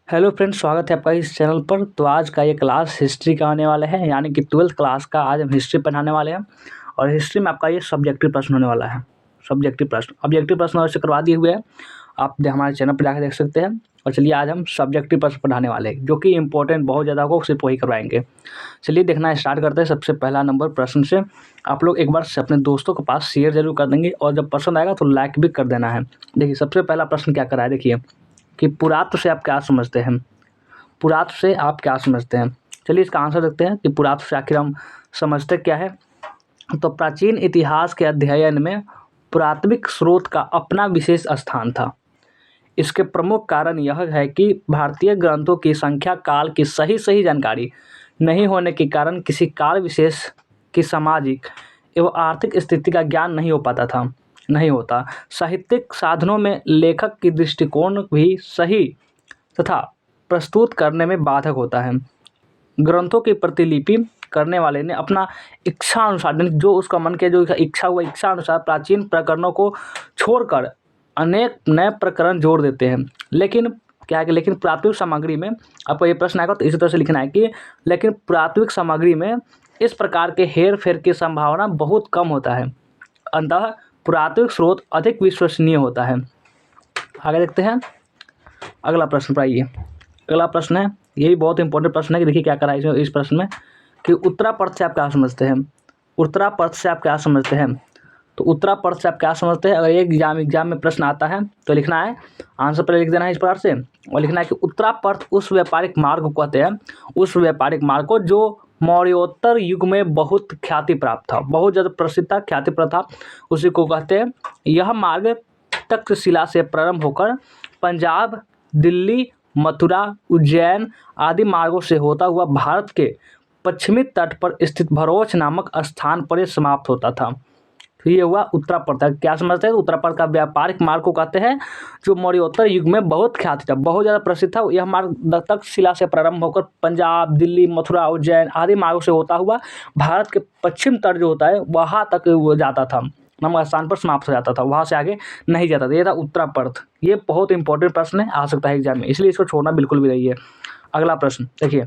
Hello friends, स्वागत है आपका इस चैनल पर। तो आज का ये क्लास हिस्ट्री का होने वाला है, यानी कि 12th क्लास का आज हम हिस्ट्री पढ़ाने वाले हैं। और हिस्ट्री में आपका ये सब्जेक्टिव प्रश्न होने वाला है। सब्जेक्टिव प्रश्न, ऑब्जेक्टिव प्रश्न वैसे करवा दिए हुए हैं, आप हमारे चैनल पर जाकर देख सकते हैं। और चलिए आज हम सब्जेक्टिव प्रश्न पढ़ाने वाले हैं, जो कि इंपॉर्टेंट बहुत ज़्यादा होगा, सिर्फ वही करवाएंगे। चलिए देखना स्टार्ट करते हैं। सबसे पहला नंबर प्रश्न से आप लोग एक बार से अपने दोस्तों के पास शेयर जरूर कर देंगे, और जब पसंद आएगा तो लाइक भी कर देना है। देखिए सबसे पहला प्रश्न क्या करा है, देखिए कि पुरातत्व से आप क्या समझते हैं। पुरातत्व से आप क्या समझते हैं। चलिए इसका आंसर देखते हैं कि पुरातत्व से आखिर हम समझते क्या है। तो प्राचीन इतिहास के अध्ययन में पुरातात्विक स्रोत का अपना विशेष स्थान था। इसके प्रमुख कारण यह है कि भारतीय ग्रंथों की संख्या काल की सही जानकारी नहीं होने के कारण किसी काल विशेष की सामाजिक एवं आर्थिक स्थिति का ज्ञान नहीं होता। साहित्यिक साधनों में लेखक की दृष्टिकोण भी सही तथा प्रस्तुत करने में बाधक होता है। ग्रंथों की प्रतिलिपि करने वाले ने अपना इच्छा अनुसार, जो उसका मन के जो इच्छा हुआ इच्छा अनुसार प्राचीन प्रकरणों को छोड़कर अनेक नए प्रकरण जोड़ देते हैं। लेकिन क्या है कि लेकिन पुरातात्विक सामग्री में आपको ये प्रश्न आएगा तो इसी तरह से लिखना है कि लेकिन पुरातात्विक सामग्री में इस प्रकार के हेर फेर की संभावना बहुत कम होता है। अतः पुरातात्विक स्रोत अधिक विश्वसनीय होता है। आगे देखते हैं अगला प्रश्न पर। आइए अगला प्रश्न है, ये भी बहुत इंपॉर्टेंट प्रश्न है कि देखिए क्या करा है इस प्रश्न में कि उत्तरापर्थ से आप क्या समझते हैं। उत्तरापर्थ से आप क्या समझते हैं। तो उत्तरापर्थ से आप क्या समझते हैं, अगर एक एग्जाम में प्रश्न आता है तो लिखना है, आंसर पहले लिख देना है इस प्रकार से, और लिखना है कि उत्तरापर्थ उस व्यापारिक मार्ग को कहते हैं, उस व्यापारिक मार्ग को जो मौर्योत्तर युग में बहुत ख्याति प्राप्त था, बहुत ज़्यादा प्रसिद्ध था, ख्याति प्राप्त था, उसी को कहते हैं। यह मार्ग तक्षशिला से प्रारंभ होकर पंजाब, दिल्ली, मथुरा, उज्जैन आदि मार्गों से होता हुआ भारत के पश्चिमी तट पर स्थित भरोच नामक स्थान पर यह समाप्त होता था। तो ये हुआ उत्तरापर्थ। क्या समझते हैं, उत्तरापर्थ का व्यापारिक मार्ग को कहते हैं जो मौर्योत्तर युग में बहुत ख्याति था, बहुत ज़्यादा प्रसिद्ध था। यह मार्ग तक्षशिला से प्रारंभ होकर पंजाब, दिल्ली, मथुरा, उज्जैन आदि मार्गों से होता हुआ भारत के पश्चिम तट जो होता है वहाँ तक वो जाता था, नामक स्थान पर समाप्त हो जाता था, वहाँ से आगे नहीं जाता था। ये था उत्तरापर्थ। ये बहुत इंपॉर्टेंट प्रश्न है, आ सकता है एग्जाम में, इसलिए इसको छोड़ना बिल्कुल भी नहीं है। अगला प्रश्न देखिए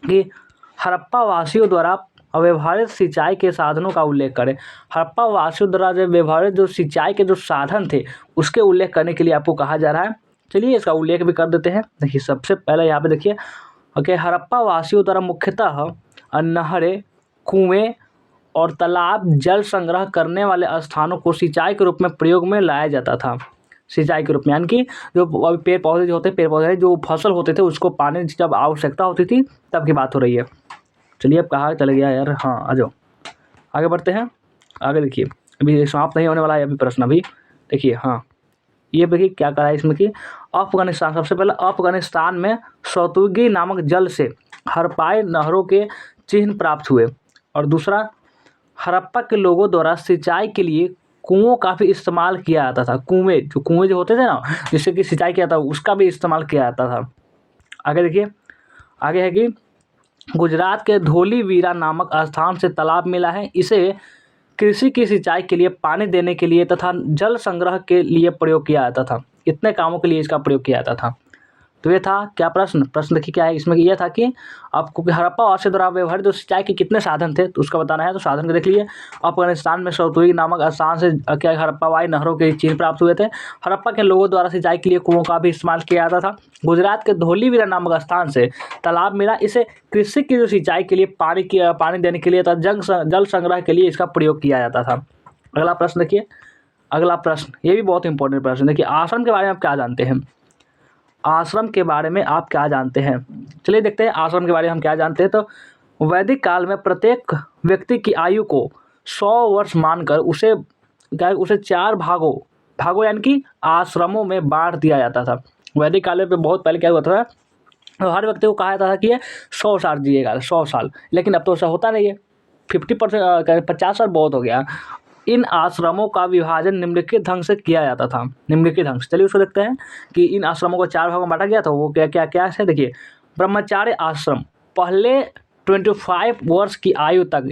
कि हड़प्पा वासियों द्वारा व्यवहारित सिंचाई के साधनों का उल्लेख करें। हड़प्पा वासियों द्वारा जो व्यवहारित जो सिंचाई के जो साधन थे उसके उल्लेख करने के लिए आपको कहा जा रहा है। चलिए इसका उल्लेख भी कर देते हैं। देखिए सबसे पहले यहाँ पे देखिए ओके, हड़प्पा वासियों द्वारा मुख्यतः नहरें, कुएं और तालाब जल संग्रह करने वाले स्थानों को सिंचाई के रूप में प्रयोग में लाया जाता था। सिंचाई के रूप में यानी कि जो अभी पेड़ पौधे जो होते हैं, पेड़ पौधे जो फसल होते थे उसको पानी जब आवश्यकता होती थी तब की बात हो रही है। चलिए अब कहाँ चले गया यार, हाँ आ जाओ आगे बढ़ते हैं। आगे देखिए अभी समाप्त नहीं होने वाला है अभी प्रश्न, अभी देखिए। हाँ ये देखिए क्या करा है इसमें कि अफगानिस्तान, सबसे पहले अफगानिस्तान में सतुगी नामक जल से हड़प्पाई नहरों के चिन्ह प्राप्त हुए। और दूसरा, हड़प्पा के लोगों द्वारा सिंचाई के लिए कुओं का भी इस्तेमाल किया जाता था। कुएं जो होते थे ना जिससे कि सिंचाई किया था उसका भी इस्तेमाल किया जाता था। आगे देखिए, आगे है कि गुजरात के धोलीवीरा नामक स्थान से तालाब मिला है। इसे कृषि की सिंचाई के लिए, पानी देने के लिए तथा जल संग्रह के लिए प्रयोग किया जाता था। इतने कामों के लिए इसका प्रयोग किया जाता था। तो ये था क्या प्रश्न देखिए क्या है इसमें, यह था कि आपको हड़प्पा वासियों द्वारा व्यवहारित जो सिंचाई के कितने साधन थे तो उसका बताना है। तो साधन को देख लिए, अफगानिस्तान में सतुई नामक स्थान से क्या हड़प्पावाई नहरों के चिन्ह प्राप्त हुए थे। हड़प्पा के लोगों द्वारा सिंचाई के लिए कुओं का भी इस्तेमाल किया जाता था। गुजरात के धोलीवीरा नामक स्थान से तालाब मिला, इसे कृषि की जो सिंचाई के लिए, पानी देने के लिए तथा जल संग्रह के लिए इसका प्रयोग किया जाता था। अगला प्रश्न देखिए, अगला प्रश्न ये भी बहुत इंपॉर्टेंट प्रश्न देखिए, आश्रम के बारे में आप क्या जानते हैं। आश्रम के बारे में आप क्या जानते हैं। चलिए देखते हैं आश्रम के बारे में हम क्या जानते हैं। तो वैदिक काल में प्रत्येक व्यक्ति की आयु को 100 वर्ष मानकर उसे 4 भागों यानी कि आश्रमों में बांट दिया जाता था। वैदिक काल में बहुत पहले क्या हुआ था, तो हर व्यक्ति को कहा जाता था कि ये 100 साल जिएगा, 100 साल, लेकिन अब तो ऐसा होता नहीं है। 50%, 50 साल बहुत हो गया। इन आश्रमों का विभाजन निम्नलिखित ढंग से किया जाता था, निम्नलिखित ढंग से। चलिए उसको देखते हैं कि इन आश्रमों को 4 भागों में बांटा गया था। वो क्या क्या क्या है देखिए, ब्रह्मचार्य आश्रम पहले 25 वर्ष की आयु तक,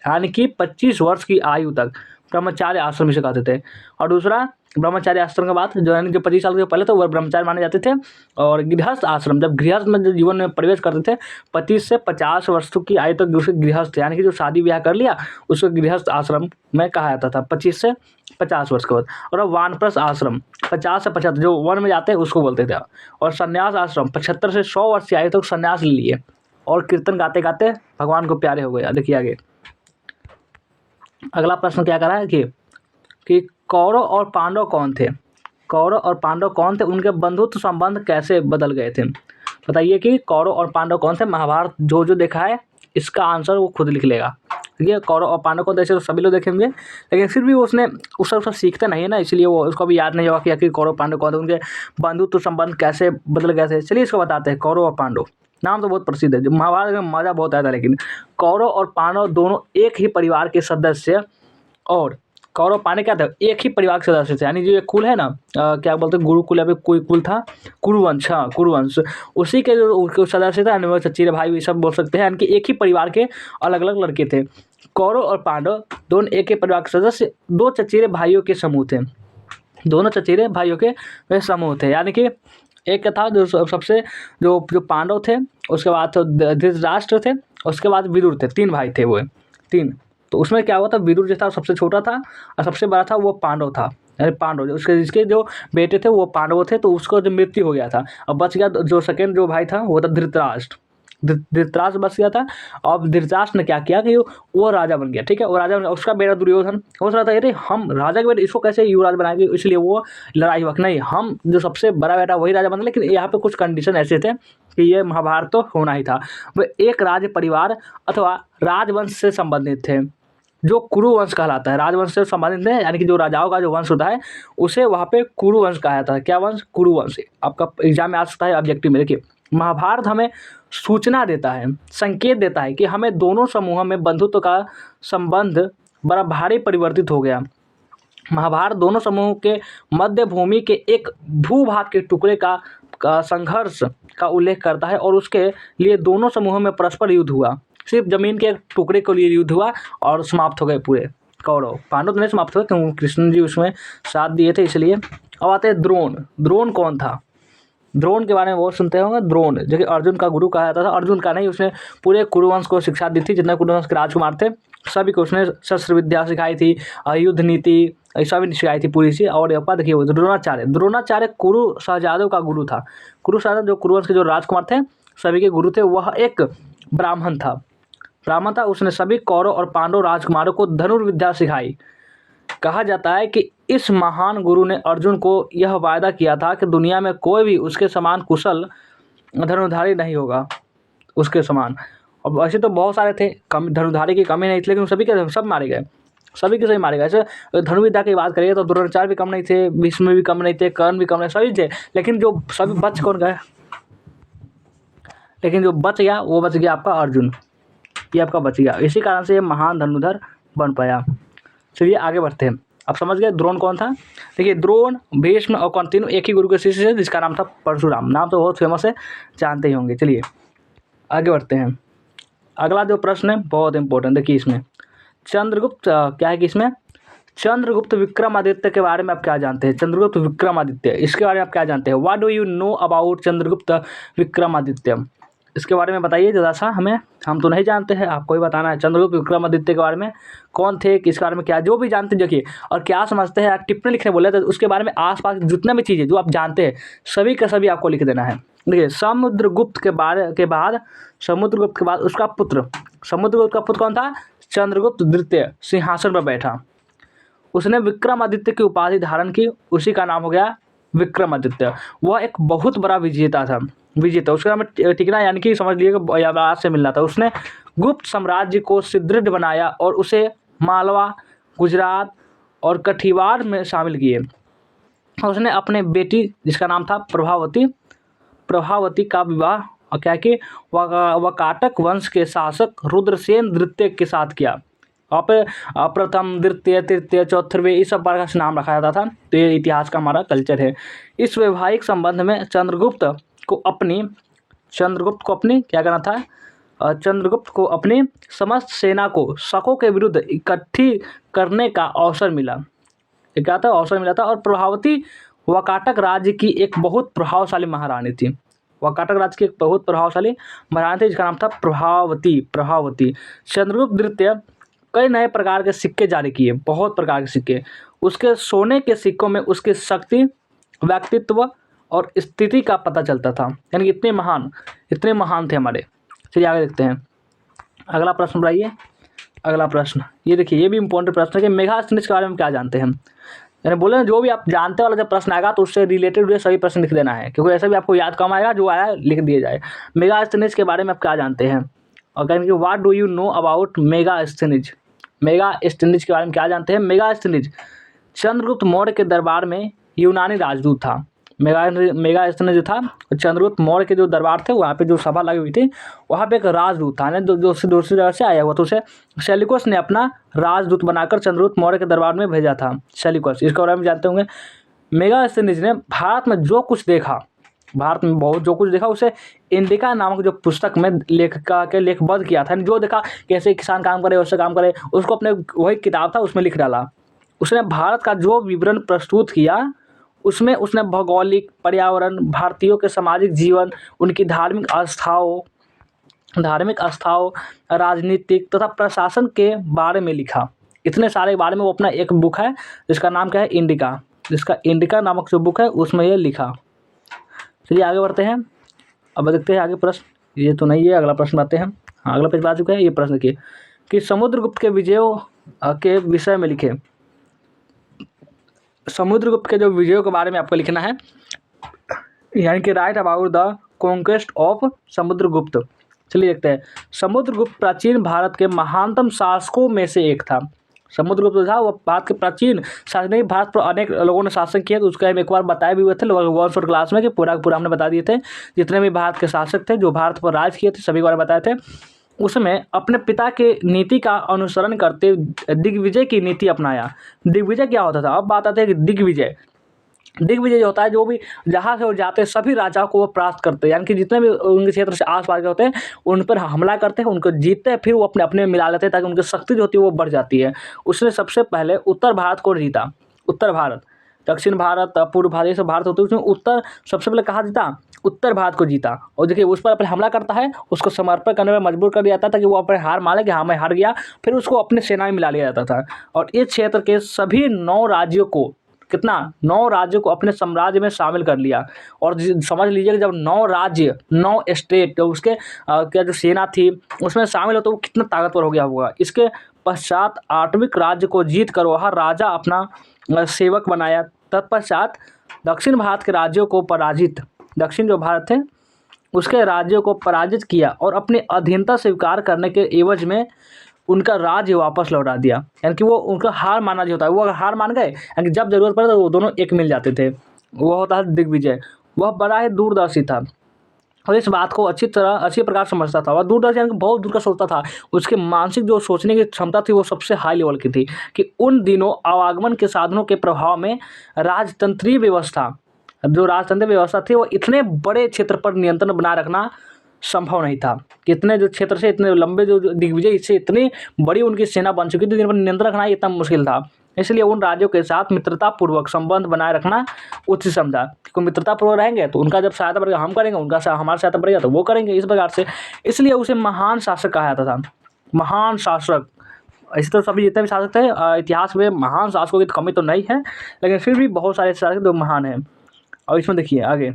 यानी कि 25 वर्ष की आयु तक ब्रह्मचार्य आश्रम इसे कहते थे। और दूसरा ब्रह्मचार्य आश्रम के बाद जो यानी जो 25 साल के पहले तो वह ब्रह्मचारी माने जाते थे। और गृहस्थ आश्रम, जब गृहस्थ में जो जीवन में प्रवेश करते थे 25 से 50 वर्षों की आयु तक उसे गृहस्थ यानी कि जो शादी ब्याह कर लिया उसको गृहस्थ आश्रम में कहा जाता था 25 से 50 वर्ष के बाद। और अब वानप्रस्थ आश्रम 50 से 75 जो वन में जाते हैं उसको बोलते थे। और संन्यास आश्रम 75 से 100 वर्ष की आयु तक संन्यास ले लिए और कीर्तन गाते गाते भगवान को प्यारे हो गए। देखिए आगे अगला प्रश्न क्या करा है कि कौरव और पांडव कौन थे? कौरव और पांडव कौन थे? उनके बंधुत्व संबंध कैसे बदल गए थे? बताइए कि कौरव और पांडव कौन थे? महाभारत जो जो देखा है इसका आंसर वो खुद लिख लेगा। ठीक है, कौरव और पांडव कौन थे? ऐसे तो सभी लोग देखेंगे, लेकिन फिर भी उसने उसका सीखते नहीं है ना, इसलिए वो उसको भी याद नहीं होगा कि आखिर कौरव पांडव कौन थे, उनके बंधुत्व संबंध कैसे बदल गए थे। चलिए इसको बताते हैं। कौरव और पांडव नाम तो बहुत प्रसिद्ध है, जो महाभारत में मजा बहुत आया था। लेकिन कौरव और पांडव दोनों एक ही परिवार के सदस्य, और कौरव पांडव क्या था? एक ही परिवार के सदस्य थे। यानी जो ये कुल है ना, क्या बोलते हैं, गुरुकुल या फिर कोई कुल था, कुरुवंश। हाँ, कुरुवंश, उसी के जो सदस्य थे, यानी वो चचेरे भाई भी सब बोल सकते हैं। यानी कि एक ही परिवार के अलग अलग लड़के थे। कौरव और पांडव दोनों एक ही परिवार के सदस्य, दो चचेरे भाइयों के समूह थे। दोनों चचेरे भाइयों के वे समूह थे। यानी कि एक था जो सबसे जो पांडव थे, उसके बाद तो धृतराष्ट्र थे, उसके बाद विदुर थे। 3 भाई थे वो, 3। तो उसमें क्या हुआ था, विदुर जो था सबसे छोटा था और सबसे बड़ा था वो पांडव था। यानी पांडव उसके जिसके जो बेटे थे वो पांडव थे, तो उसको जो मृत्यु हो गया था। अब बच गया जो सेकेंड जो भाई था वो था धृतराष्ट्र। धृतराष्ट्र बच गया था। अब धृतराष्ट्र ने क्या किया कि वो राजा बन गया। ठीक है, वो राजा बन गया। उसका बेटा दुर्योधन सोच रहा था अरे हम राजा के बेटे इसको कैसे युवराज बनाएंगे, इसलिए वो लड़ाई हुआ नहीं, हम जो सबसे बड़ा बेटा वही राजा बना। लेकिन यहाँ पे कुछ कंडीशन ऐसे थे कि ये महाभारत तो होना ही था। वे एक राज परिवार अथवा राजवंश से संबंधित थे, जो कुरुवंश कहलाता है। राजवंश से संबंधित है, यानी कि जो राजाओं का जो वंश होता है उसे वहाँ पे कुरुवंश कहा जाता है। क्या वंश? कुरुवंश। आपका एग्जाम में आ सकता है ऑब्जेक्टिव में। देखिए महाभारत हमें सूचना देता है, संकेत देता है कि हमें दोनों समूहों में बंधुत्व का संबंध बड़ा भारी परिवर्तित हो गया। महाभारत दोनों समूहों के मध्य भूमि के एक भूभाग के टुकड़े का संघर्ष का उल्लेख करता है, और उसके लिए दोनों समूहों में परस्पर युद्ध हुआ। सिर्फ जमीन के एक टुकड़े के लिए युद्ध हुआ और समाप्त हो गए पूरे। कौरव पांडव तो नहीं समाप्त हुए क्योंकि कृष्ण जी उसमें साथ दिए थे, इसलिए। अब आते हैं द्रोण। द्रोण कौन था? द्रोण के बारे में बहुत सुनते होंगे। द्रोण जो कि अर्जुन का गुरु कहा जाता था। अर्जुन का नहीं, उसने पूरे कुरुवंश को शिक्षा दी थी। जितने कुरुवंश के राजकुमार थे सभी को उसने शस्त्र विद्या सिखाई थी, युद्ध नीति ऐसा भी सिखाई थी पूरी सी। और यहाँ देखिए वो द्रोणाचार्य। द्रोणाचार्य कुरु शहजादों का गुरु था। कुरु शहजाद जो कुरुवंश के जो राजकुमार थे सभी के गुरु थे। वह एक ब्राह्मण था। उसने सभी कौरव और पांडव राजकुमारों को धनुर्विद्या सिखाई। कहा जाता है कि इस महान गुरु ने अर्जुन को यह वायदा किया था कि दुनिया में कोई भी उसके समान कुशल धनुर्धारी नहीं होगा, उसके समान। अब ऐसे तो बहुत सारे थे, कम धनुर्धारी की कमी नहीं थी, लेकिन सभी के सब मारे गए, सभी के सभी मारे गए। ऐसे धनुर्विद्या की बात करिए तो द्रोणाचार्य भी कम नहीं थे, भीष्म भी कम नहीं थे, कर्ण भी कम नहीं, सभी थे। लेकिन जो सभी बच कौन गए? लेकिन जो बच गया वो बच गया आपका अर्जुन। ये आपका बच गया, इसी कारण से ये महान धनुर्धर बन पाया। चलिए आगे बढ़ते हैं। आप समझ गए द्रोण कौन था? देखिए द्रोण, भीष्म और कर्ण तीनों एक ही गुरु के शिष्य थे, जिसका नाम था परशुराम। नाम तो बहुत फेमस है, जानते ही होंगे। चलिए आगे बढ़ते हैं। अगला जो प्रश्न है बहुत इंपॉर्टेंट, देखिए इसमें चंद्रगुप्त क्या है कि इसमें चंद्रगुप्त विक्रमादित्य के बारे में आप क्या जानते हैं? चंद्रगुप्त विक्रमादित्य, इसके बारे में आप क्या जानते हैं? What do you know about Chandragupta Vikramaditya? इसके बारे में बताइए ज़रा सा हमें, हम तो नहीं जानते हैं, आपको ही बताना है। चंद्रगुप्त विक्रमादित्य के बारे में कौन थे, किसके बारे में क्या, जो भी जानते देखिए और क्या समझते हैं, टिप्पणी लिखने बोले तो उसके बारे में आसपास जितना भी चीज़ें जो आप जानते हैं सभी का सभी आपको लिख देना है। देखिए समुद्रगुप्त के बाद समुद्रगुप्त के बाद उसका पुत्र, समुद्रगुप्त का पुत्र कौन था? चंद्रगुप्त द्वितीय सिंहासन पर बैठा। उसने विक्रमादित्य की उपाधि धारण की, उसी का नाम हो गया विक्रमादित्य। वह एक बहुत बड़ा विजेता था, उसका नाम टिकना, यानी कि समझ लीजिए यमराज से मिलना था। उसने गुप्त साम्राज्य को सुदृढ़ बनाया और उसे मालवा, गुजरात और कठियावाड़ में शामिल किए। उसने अपने बेटी जिसका नाम था प्रभावती का विवाह क्या कि वकाटक वंश के शासक रुद्रसेन द्वितीय के साथ किया। वहाँ पे प्रथम, द्वितीय, तृतीय, चौथवे इस सब प्रकार से नाम रखा जाता था। तो ये इतिहास का हमारा कल्चर है। इस वैवाहिक संबंध में चंद्रगुप्त को अपनी क्या करना था? चंद्रगुप्त को अपनी समस्त सेना को शकों के विरुद्ध इकट्ठी करने का अवसर मिला। ये क्या था, अवसर मिला था। और प्रभावती वाकाटक राज्य की एक बहुत प्रभावशाली महारानी थी। वाकाटक राज्य की एक बहुत प्रभावशाली महारानी थी जिसका नाम था प्रभावती। चंद्रगुप्त द्वितीय कई नए प्रकार के सिक्के जारी किए, बहुत प्रकार के सिक्के। उसके सोने के सिक्कों में उसकी शक्ति, व्यक्तित्व और स्थिति का पता चलता था, यानी कि इतने महान थे हमारे। चलिए आगे देखते हैं। अगला प्रश्न बढ़ाइए। अगला प्रश्न ये देखिए, ये भी इंपॉर्टेंट प्रश्न है कि मेगास्थनीज के बारे में क्या जानते हैं। यानी बोले जो भी आप जानते वाला जब प्रश्न आएगा तो उससे रिलेटेड सभी प्रश्न लिख देना है, क्योंकि ऐसा भी आपको याद कम आएगा, जो आया लिख दिया जाए। मेगास्थनीज के बारे में आप क्या जानते हैं, और कहेंगे what do you know about Megasthenes. Megasthenes के बारे में क्या जानते हैं। मेगास्थनीज चंद्रगुप्त मौर्य के दरबार में यूनानी राजदूत था। मेगास्थनीज जो था चंद्रगुप्त मौर्य के जो दरबार थे वहाँ पे जो सभा लगी हुई थी वहाँ पे एक राजदूत था, जो दूसरी जगह से आया हुआ था। उसे सेल्यूकस ने अपना राजदूत बनाकर चंद्रगुप्त मौर्य के दरबार में भेजा था। सेल्यूकस, इसके बारे में जानते होंगे। मेगास्थनीज ने भारत में जो कुछ देखा, भारत में बहुत जो कुछ देखा, उसे इंडिका नामक जो पुस्तक में लेखिका के लेखबद्ध किया था। जो देखा कैसे किसान काम करे, वैसे काम करे, उसको अपने वही किताब था उसमें लिख डाला। उसने भारत का जो विवरण प्रस्तुत किया उसमें उसने भौगोलिक, पर्यावरण, भारतीयों के सामाजिक जीवन, उनकी धार्मिक आस्थाओं, राजनीतिक तथा प्रशासन के बारे में लिखा। इतने सारे बारे में वो अपना एक बुक है जिसका नाम क्या है, इंडिका। जिसका इंडिका नामक जो बुक है उसमें ये लिखा। चलिए आगे बढ़ते हैं। अब देखते हैं आगे प्रश्न। ये तो नहीं है, अगला प्रश्न आते हैं। हाँ, अगला पेज आ चुका है। ये प्रश्न देखिए कि समुद्रगुप्त के विजयों के विषय में लिखे। समुद्रगुप्त के जो विजयों के बारे में आपको लिखना है, यानी कि right about the conquest of Samudragupta. चलिए देखते हैं। समुद्रगुप्त प्राचीन भारत के महानतम शासकों में से एक था। समुद्रगुप्त जो था वो भारत के प्राचीन शासक नहीं, भारत पर अनेक लोगों ने शासन किया, तो उसका हम एक बार बताए भी हुए थे लगभग 1 शॉर्ट क्लास में, कि पूरा पूरा हमने बता दिए थे। जितने भी भारत के शासक थे जो भारत पर राज किए थे सभी के बारे में बताए थे। उसमें अपने पिता के नीति का अनुसरण करते दिग्विजय की नीति अपनाया। दिग्विजय क्या होता था, अब बात आती है कि दिग्विजय जो होता है, जो भी जहाँ से वो जाते हैं सभी राजाओं को वो परास्त करते हैं, यानी कि जितने भी उनके क्षेत्र से आसपास के होते हैं उन पर हमला करते हैं, उनको जीतते हैं, फिर वो अपने अपने में मिला लेते हैं ताकि उनकी शक्ति जो होती है वो बढ़ जाती है। उसने सबसे पहले उत्तर भारत को जीता। उत्तर भारत, दक्षिण भारत, पूर्व भारत, ये सब भारत होते हैं, उसमें उत्तर सबसे पहले कहाँ जीता, उत्तर भारत को जीता। और देखिए उस पर अपने हमला करता है, उसको समर्पण करने में मजबूर कर दिया जाता था कि वो अपने हार माने कि हाँ मैं हार गया, फिर उसको अपने सेना में मिला लिया जाता था। और इस क्षेत्र के सभी 9 राज्यों को, कितना, 9 राज्यों को अपने साम्राज्य में शामिल कर लिया। और समझ लीजिए कि जब 9 राज्य, 9 स्टेट, तो उसके क्या जो सेना थी उसमें शामिल हो तो वो कितना ताकतवर हो गया होगा। इसके पश्चात 8वें राज्य को जीत कर वह राजा अपना सेवक बनाया। तत्पश्चात दक्षिण भारत के राज्यों को पराजित, दक्षिण जो भारत थे उसके राज्यों को पराजित किया और अपनी अधीनता स्वीकार करने के एवज में उनका राज्य वापस लौटा दिया। यानी कि वो उनका हार माना जो होता है, वो अगर हार मान गए यानी कि जब जरूरत पड़े तो वो दोनों एक मिल जाते थे। वो होता है दिग्विजय। वह बड़ा ही दूरदर्शी था और इस बात को अच्छी प्रकार समझता था। वह दूरदर्शी यानी कि बहुत दूर का सोचता था। उसके मानसिक जो सोचने की क्षमता थी वो सबसे हाई लेवल की थी। कि उन दिनों आवागमन के साधनों के प्रभाव में राजतंत्रीय व्यवस्था थी वो इतने बड़े क्षेत्र पर नियंत्रण बनाए रखना संभव नहीं था। कितने जो क्षेत्र से इतने लंबे जो दिग्विजय, इससे इतनी बड़ी उनकी सेना बन चुकी थी जिन पर नियंत्रण रखना इतना मुश्किल था। इसलिए उन राज्यों के साथ मित्रतापूर्वक संबंध बनाए रखना उचित समझा। क्योंकि मित्रतापूर्वक रहेंगे तो उनका जब सहायता बढ़ेगा हम करेंगे, उनका हमारा सहायता बढ़ेगा तो वो करेंगे, इस प्रकार से। इसलिए उसे महान शासक कहा जाता था। महान शासक, ऐसे तो सभी जितने भी शासक थे इतिहास में महान शासकों की कमी तो नहीं है, लेकिन फिर भी बहुत सारे शासक जो महान हैं। और इसमें देखिए आगे,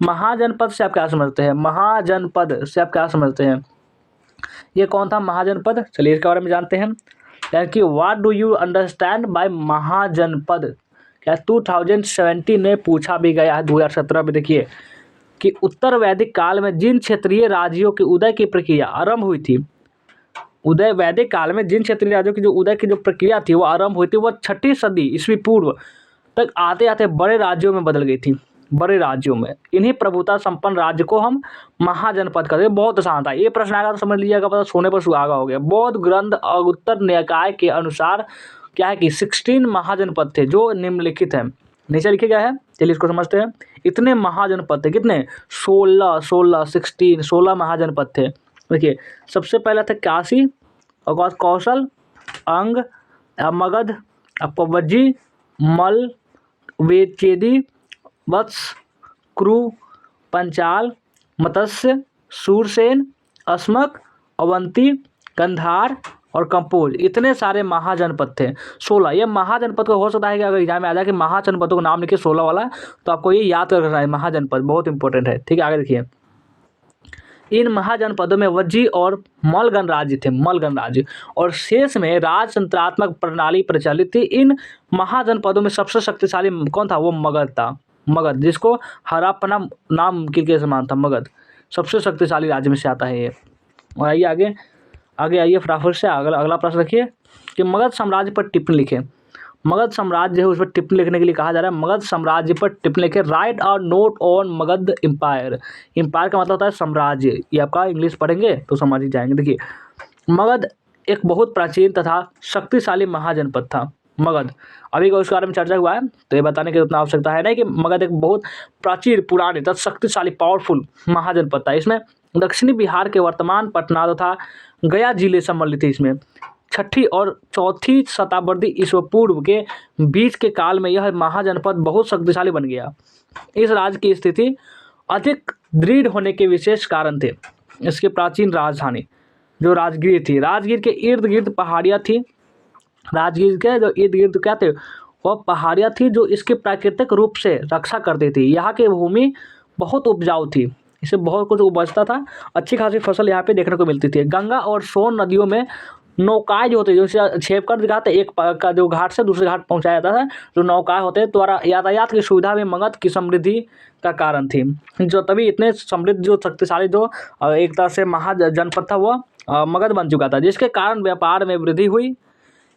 महाजनपद से आप क्या समझते हैं। महाजनपद से आप क्या समझते हैं, ये कौन था महाजनपद, चलिए इसके बारे में जानते हैं। यानी कि what do you understand by mahajanapada. क्या 2017 में पूछा भी गया है, 2017 में। देखिए कि उत्तर वैदिक काल में जिन क्षेत्रीय राज्यों की उदय की प्रक्रिया आरंभ हुई थी, वैदिक काल में जिन क्षेत्रीय राज्यों की जो उदय की जो प्रक्रिया थी वो आरंभ हुई थी, वह 6ठी सदी ईस्वी पूर्व तक आते आते बड़े राज्यों में बदल गई थी। बड़े राज्यों में इन्हीं प्रभुता संपन्न राज्य को हम महाजनपद कहते हैं। बहुत आसान था ये प्रश्न, आएगा तो समझ लीजिएगा पता सोने पर सुहागा हो गया। बौद्ध ग्रंथ और उत्तर निकाय के अनुसार क्या है कि 16 महाजनपद थे जो निम्नलिखित हैं, नीचे लिखे गया है। चलिए इसको समझते हैं। इतने महाजनपद थे, कितने, 16 महाजनपद थे। देखिए सबसे पहला था काशी, और कौशल, अंग, मगध, पवज्जी, मल, वेचेदी, वत्स, क्रू, पंचाल, मत्स्य, सूरसेन, अस्मक, अवंती, कंधार और कंपोज, इतने सारे महाजनपद थे 16। ये महाजनपद को हो सकता है कि अगर एग्जाम में आ जाए कि महाजनपदों का नाम लिखिए 16 वाला, तो आपको ये याद रखना है, महाजनपद बहुत इंपॉर्टेंट है। ठीक है, आगे देखिए। इन महाजनपदों में वज्जी और मल गणराज्य थे, मल गणराज्य, और शेष में राजतंत्रात्मक प्रणाली प्रचलित थी। इन महाजनपदों में सबसे शक्तिशाली कौन था? वो मगध था। मगध, जिसको हड़प्पा नाम के समान था, मगध सबसे शक्तिशाली राज्य में से आता है ये। और आइए आगे, आगे आइए फटाफट से अगला प्रश्न रखिए कि मगध साम्राज्य पर टिप्पणी लिखे। मगध साम्राज्य है, उस पर टिप्पणी लिखने के लिए कहा जा रहा है मगध साम्राज्य पर टिप्पणी लिखे। Write a note on Magadha empire. Empire का मतलब होता है साम्राज्य, ये आपका इंग्लिश पढ़ेंगे तो समझ ही जाएंगे। देखिए, मगध एक बहुत प्राचीन तथा शक्तिशाली महाजनपद था। मगध, अभी उसके बारे में चर्चा हुआ है तो ये बताने की उतना आवश्यकता है नहीं कि मगध एक बहुत प्राचीन, पुराने तथा शक्तिशाली, पावरफुल महाजनपद था। इसमें दक्षिणी बिहार के वर्तमान पटना तथा गया जिले सम्मिलित थे। इसमें 6ठी और 4ठी शताब्दी ईस्वी पूर्व के बीच के काल में यह महाजनपद बहुत शक्तिशाली बन गया। इस राज्य की स्थिति अधिक दृढ़ होने के विशेष कारण थे इसकी प्राचीन राजधानी जो राजगीर थी। राजगीर के इर्द गिर्द पहाड़ियाँ थी। राजगीर के जो इर्द गिर्द क्या थे? वह पहाड़ियाँ थी जो इसके प्राकृतिक रूप से रक्षा करती थी। यहाँ की भूमि बहुत उपजाऊ थी, इसे बहुत कुछ उपजता था, अच्छी खासी फसल यहाँ पे देखने को मिलती थी। गंगा और सोन नदियों में नौकाएं जो होती है, जो छेप कर दिखाते, एक का जो घाट से दूसरे घाट पहुंचाया जाता है, जो नौकाएं होते हैं द्वारा यातायात की सुविधा में मगध की समृद्धि का कारण थी। जो तभी इतने समृद्ध, जो शक्तिशाली, जो एक तरह से महाजनपद था, वह मगध बन चुका था, जिसके कारण व्यापार में वृद्धि हुई।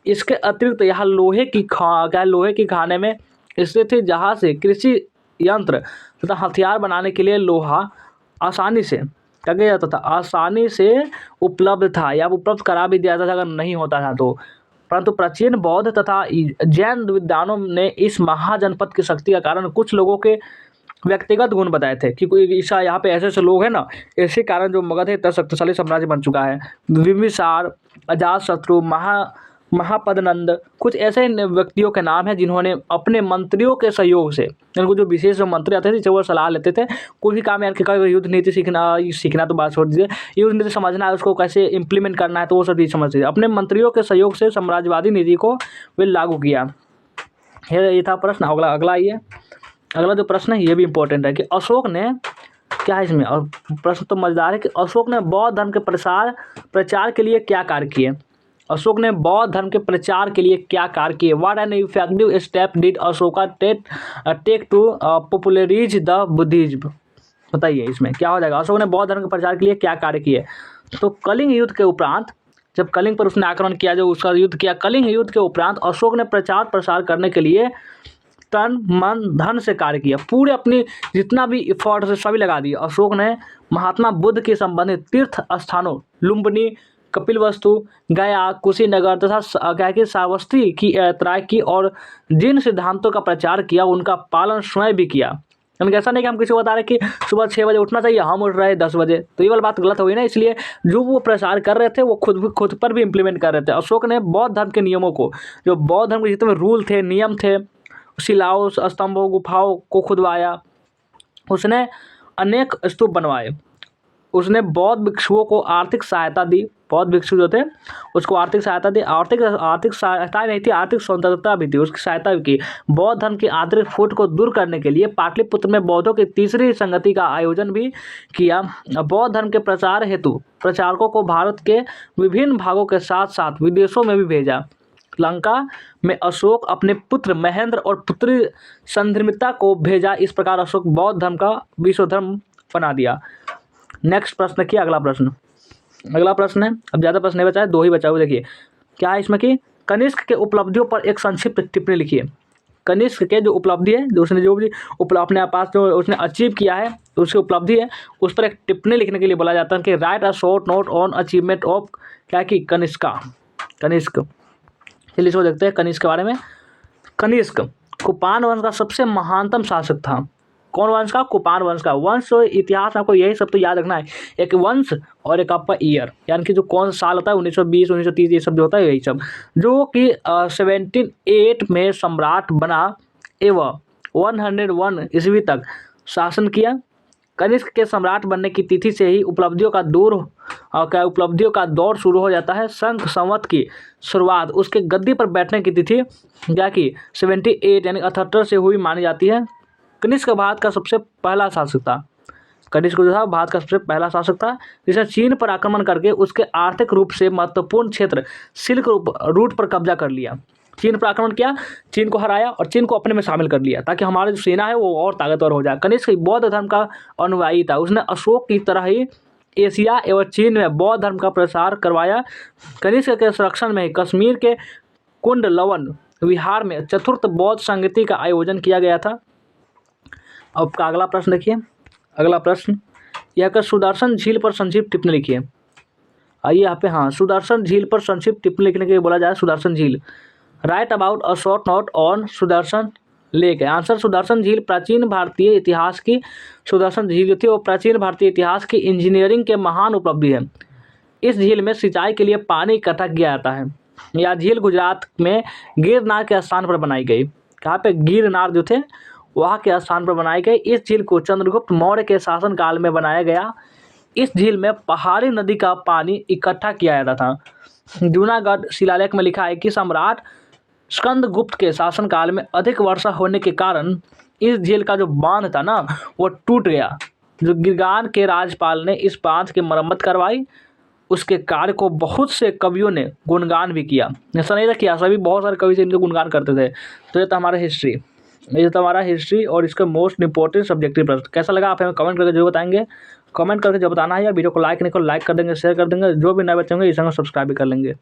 इसके अतिरिक्त यहाँ लोहे की खाने में स्थित थी, जहाँ से कृषि यंत्र तथा हथियार बनाने के लिए लोहा आसानी से क्या किया जाता था? आसानी से उपलब्ध था, या उपलब्ध करा भी दिया जाता था अगर नहीं होता था तो। परंतु प्राचीन बौद्ध तथा जैन विद्वानों ने इस महाजनपद की शक्ति का कारण कुछ लोगों के व्यक्तिगत गुण बताए थे कि कोई ईसा यहाँ पे ऐसे लोग हैं ना, इसी कारण जो मगध है इतना शक्तिशाली साम्राज्य बन चुका है। बिंबिसार, अजातशत्रु, महापदनंद, कुछ ऐसे व्यक्तियों के नाम हैं जिन्होंने अपने मंत्रियों के सहयोग से, इनको जो विशेष मंत्री आते थे वो सलाह लेते थे, कोई भी काम यार कि युद्ध नीति सीखना तो बात छोड़ दीजिए, युद्ध नीति समझना है, उसको कैसे इंप्लीमेंट करना है, तो वो सब चीज़ समझते थे। अपने मंत्रियों के सहयोग से साम्राज्यवादी नीति को वे लागू किया। ये था प्रश्न। अगला आइए, अगला जो प्रश्न है ये भी इंपॉर्टेंट है कि अशोक ने क्या है इसमें, और प्रश्न तो मजेदार है कि अशोक ने बौद्ध धर्म के प्रचार के लिए क्या कार्य किए। अशोक ने बौद्ध धर्म के प्रचार के लिए क्या कार्य किए? What an effective step did Ashoka take to popularise the Buddhism? बताइए इसमें क्या हो जाएगा। अशोक ने बौद्ध धर्म के प्रचार के लिए क्या कार्य किए? तो कलिंग युद्ध के उपरांत, जब कलिंग पर उसने आक्रमण किया, जो उसका युद्ध किया, कलिंग युद्ध के उपरांत अशोक ने प्रचार प्रसार करने के लिए तन मन धन से कार्य किया। पूरे अपनी जितना भी इफर्ट से सभी लगा दिए। अशोक ने महात्मा बुद्ध के संबंधित तीर्थ स्थानों लुम्बिनी, कपिलवस्तु, गया, कुशीनगर तथा क्या कि श्रावस्ती की यात्रा की, और जिन सिद्धांतों का प्रचार किया उनका पालन स्वयं भी किया। यानी ऐसा नहीं कि हम किसी को बता रहे कि सुबह 6 बजे उठना चाहिए, हम उठ रहे 10 बजे, तो ये वाली बात गलत हुई ना। इसलिए जो वो प्रसार कर रहे थे वो खुद पर भी इम्प्लीमेंट कर रहे थे। अशोक ने बौद्ध धर्म के नियमों को, जो बौद्ध धर्म के जितने रूल थे, नियम थे, शिलाओं, स्तंभों, गुफाओं को खुदवाया। उसने अनेक स्तूप बनवाए। उसने बौद्ध भिक्षुओं को आर्थिक सहायता दी। बौद्ध भिक्षु जो थे उसको आर्थिक सहायता दी। आर्थिक सहायता नहीं थी, आर्थिक स्वतंत्रता भी थी, उसकी सहायता भी की। बौद्ध धर्म की आंतरिक फूट को दूर करने के लिए पाटलिपुत्र में बौद्धों की तीसरी संगति का आयोजन भी किया। बौद्ध धर्म के प्रचार हेतु प्रचारकों को भारत के विभिन्न भागों के साथ साथ विदेशों में भी भेजा। लंका में अशोक अपने पुत्र महेंद्र और पुत्री संधर्मिता को भेजा। इस प्रकार अशोक बौद्ध धर्म का विश्व धर्म बना दिया। नेक्स्ट प्रश्न किया, अगला प्रश्न है, अब ज़्यादा प्रश्न नहीं बचा है, 2 ही बचा हुआ। देखिए क्या है इसमें कि कनिष्क के उपलब्धियों पर एक संक्षिप्त टिप्पणी लिखिए। कनिष्क के जो उपलब्धि है, जो उसने जो भी अपने पास जो उसने अचीव किया है, उसकी उपलब्धि है, उस पर एक टिप्पणी लिखने के लिए बोला जाता है कि right a short note on achievement of क्या कि कनिष्क। चलिए इसको देखते हैं कनिष्क के बारे में। कनिष्क कुपान वंश का सबसे महानतम शासक था। कौन वंश का? कुपान वंश का। वंश और इतिहास में आपको यही सब तो याद रखना है, एक वंश और एक आपका ईयर, यानी कि जो कौन सा साल होता है 1920 1930 ये सब जो होता है यही सब, जो कि 1708 में सम्राट बना एवं 101 ईस्वी तक शासन किया। कनिष्क के सम्राट बनने की तिथि से ही उपलब्धियों का दौर शुरू हो जाता है। शंख संवत की शुरुआत उसके गद्दी पर बैठने की तिथि क्या कि 78 यानी 78 से हुई मानी जाती है। कनिष्क भारत का सबसे पहला शासक था। कनिष्क जो था भारत का सबसे पहला शासक था, जिसने चीन पर आक्रमण करके उसके आर्थिक रूप से महत्वपूर्ण क्षेत्र सिल्क रूट पर कब्जा कर लिया। चीन पर आक्रमण किया, चीन को हराया और चीन को अपने में शामिल कर लिया ताकि हमारी जो सेना है वो और ताकतवर हो जाए। कनिष्क बौद्ध धर्म का अनुयायी था। उसने अशोक की तरह ही एशिया एवं चीन में बौद्ध धर्म का प्रसार करवाया। कनिष्क के संरक्षण में कश्मीर के कुंडलवन विहार में चतुर्थ बौद्ध संगति का आयोजन किया गया था। अब का अगला प्रश्न देखिए। अगला प्रश्न यह कर सुदर्शन झील पर संक्षिप्त टिप्पणी लिखिए। आइए यहाँ पे, हाँ, सुदर्शन झील पर संक्षिप्त टिप्पणी लिखने के लिए बोला जाए। सुदर्शन झील, right about a short note on Sudarshan lake है आंसर। सुदर्शन झील प्राचीन भारतीय इतिहास की, सुदर्शन झील जो थी वो प्राचीन भारतीय इतिहास की इंजीनियरिंग के महान उपलब्धि है। इस झील में सिंचाई के लिए पानी इकट्ठा किया जाता है। यह झील गुजरात में गिरनार के स्थान पर बनाई गई। कहाँ पे? गिरनार जो थे वहाँ के स्थान पर बनाई गई। इस झील को चंद्रगुप्त मौर्य के शासनकाल में बनाया गया। इस झील में पहाड़ी नदी का पानी इकट्ठा किया जाता था। जूनागढ़ शिलालेख में लिखा है कि सम्राट स्कंदगुप्त के शासनकाल में अधिक वर्षा होने के कारण इस झील का जो बांध था ना वो टूट गया। जो गिरगान के राज्यपाल ने इस बांध की मरम्मत करवाई। उसके कार्य को बहुत से कवियों ने गुणगान भी किया। ऐसा नहीं था किया, सभी बहुत सारे कवि से इनके गुणगान करते थे। तो ये था हमारा हिस्ट्री, ये था हमारा हिस्ट्री और इसका मोस्ट इंपॉर्टेंट सब्जेक्टिव प्रश्न। कैसा लगा आप हमें कमेंट करके जो बताएंगे। कमेंट करके जो बताना है, या वीडियो को लाइक नहीं कर लाइक कर देंगे, शेयर कर देंगे। जो भी नए बच्चे होंगे इस चैनल को सब्सक्राइब भी कर लेंगे।